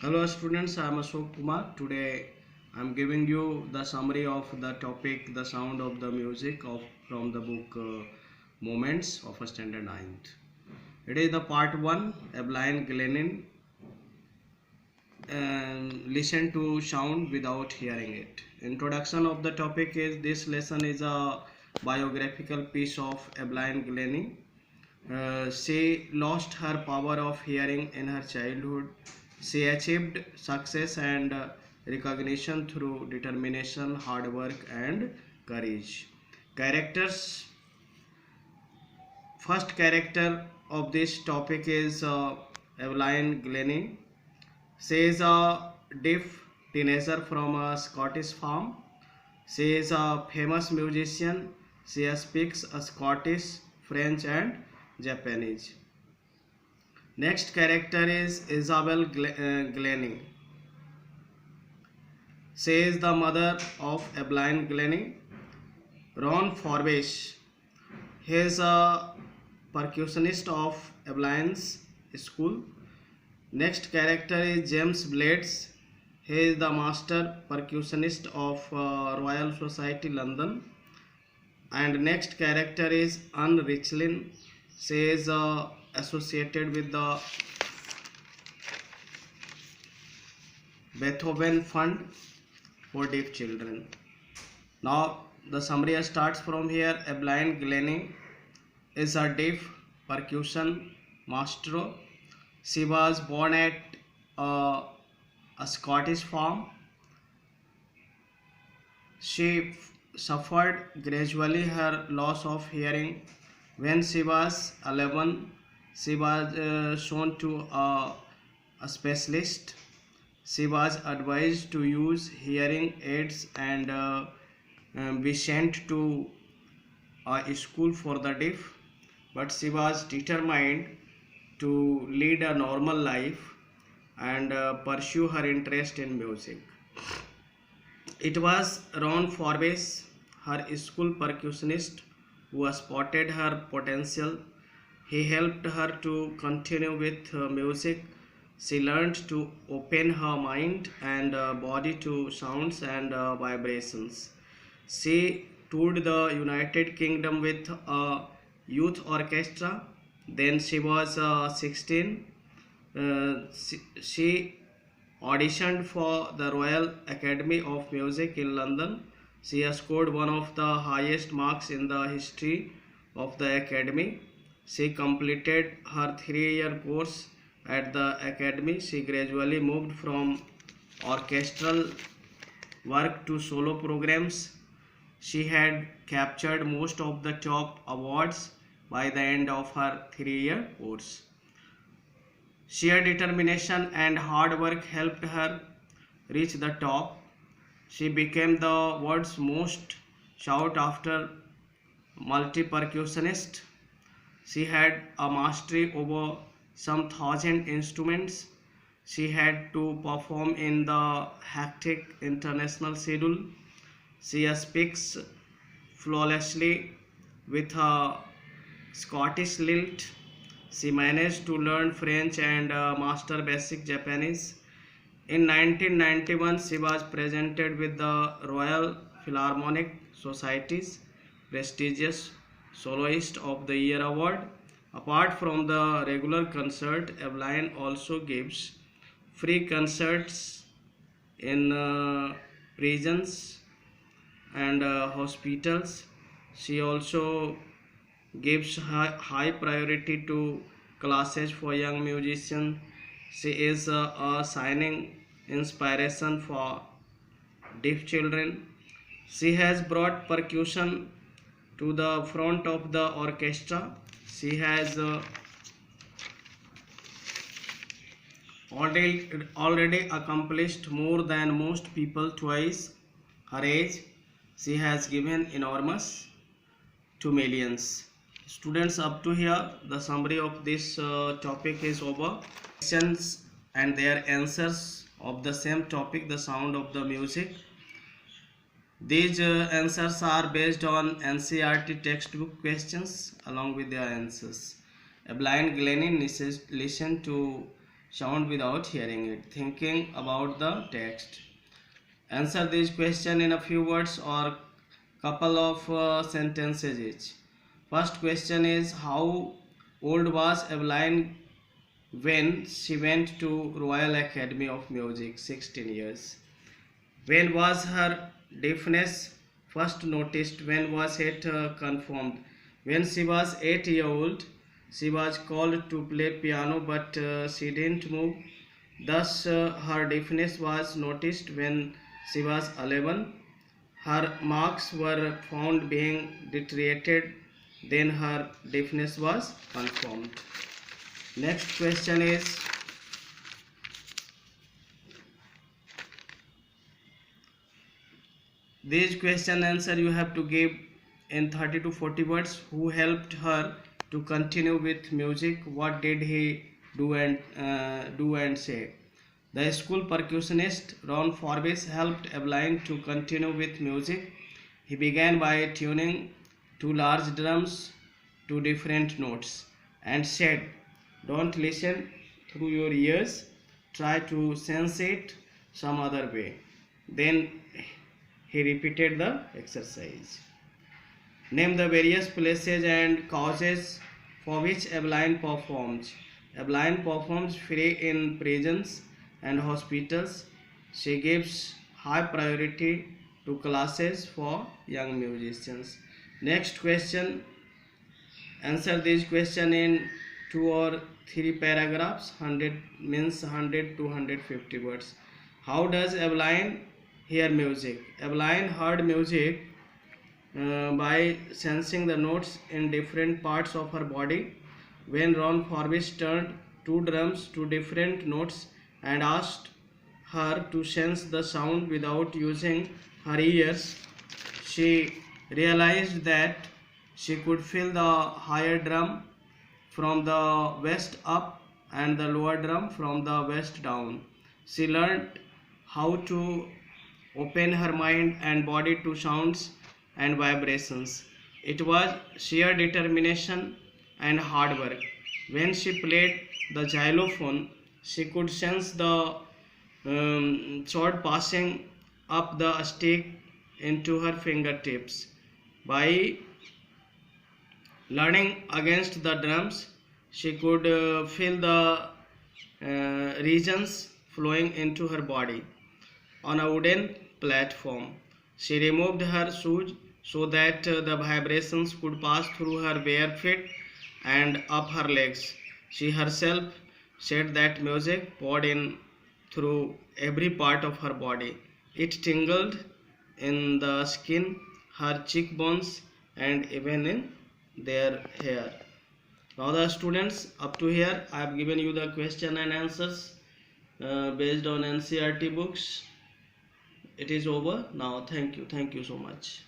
Hello students, I am Ashok Kumar. Today I am giving you the summary of the topic The Sound of the Music from the book Moments of a Standard Ninth. It is the part 1, Evelyn Glennin, listen to sound without hearing it. Introduction of the topic is this lesson is a biographical piece of Evelyn Glennin. She lost her power of hearing in her childhood. She achieved success and recognition through determination, hard work, and courage. Characters. First character of this topic is Evelyn Glennie. She is a deaf teenager from a Scottish farm. She is a famous musician. She speaks Scottish, French, and Japanese. Next character is Isabel Glennie. She is the mother of Evelyn Glennie. Ron Forbes. He is a percussionist of Evelyn's school. Next character is James Blades. He is the master percussionist of Royal Society London. And next character is Anne Richlin. She is associated with the Beethoven Fund for Deaf Children. Now the summary starts from here. Evelyn Glennie is a deaf percussion maestro. She was born at a Scottish farm. She suffered gradually her loss of hearing. When she was 11, she was shown to a specialist. She was advised to use hearing aids and be sent to a school for the deaf, but she was determined to lead a normal life and pursue her interest in music. It was Ron Forbes, her school percussionist, who spotted her potential. He helped her to continue with music. She learned to open her mind and body to sounds and vibrations. She toured the United Kingdom with a youth orchestra. Then she was 16. She auditioned for the Royal Academy of Music in London. She has scored one of the highest marks in the history of the Academy. She completed her 3-year course at the Academy. She gradually moved from orchestral work to solo programs. She had captured most of the top awards by the end of her 3-year course. Sheer determination and hard work helped her reach the top. She became the world's most sought after multi-percussionist. She had a mastery over some thousand instruments. She had to perform in the hectic international schedule. She speaks flawlessly with her Scottish lilt. She managed to learn French and master basic Japanese. In 1991, she was presented with the Royal Philharmonic Society's prestigious Soloist of the Year award. Apart from the regular concert, Evelyn also gives free concerts in prisons and hospitals. She also gives high priority to classes for young musicians. She is a shining inspiration for deaf children. She has brought percussion to the front of the orchestra. She has already accomplished more than most people twice her age. She has given enormous to millions. Students, up to here the summary of this topic is over. Questions and their answers of the same topic, the sound of the music. These answers are based on NCERT textbook questions along with their answers. A blind Glennie listen to sound without hearing it, thinking about the text. Answer this question in a few words or couple of sentences each. First question is, how old was Evelyn when she went to Royal Academy of Music? 16 years. When was her deafness first noticed? When was it confirmed? When she was 8 years old, she was called to play piano, but she didn't move. Thus, her deafness was noticed when she was 11. Her marks were found being deteriorated. Then her deafness was confirmed. Next question is, these question answer you have to give in 30 to 40 words. Who helped her to continue with music? What did he do and say? The school percussionist Ron Forbes helped Evelyn to continue with music. He began by tuning two large drums to different notes and said, "Don't listen through your ears, try to sense it some other way." Then he repeated the exercise. Name the various places and causes for which Evelyn performs. Evelyn performs free in prisons and hospitals. She gives high priority to classes for young musicians. Next question. Answer this question in 2 or 3 paragraphs. 100 means 100 to 150 words. How does Evelyn hear music? Evelyn heard music by sensing the notes in different parts of her body. When Ron Forbes turned two drums to different notes and asked her to sense the sound without using her ears, she realized that she could feel the higher drum from the west up and the lower drum from the west down. She learned how to open her mind and body to sounds and vibrations. It was sheer determination and hard work. When she played the xylophone, she could sense the sword passing up the stick into her fingertips. By leaning against the drums, she could feel the regions flowing into her body. On a wooden platform, she removed her shoes so that the vibrations could pass through her bare feet and up her legs. She herself said that music poured in through every part of her body. It tingled in the skin, her cheekbones, and even in their hair. Now, the students, up to here, I have given you the question and answers based on NCERT books. It is over now. Thank you so much.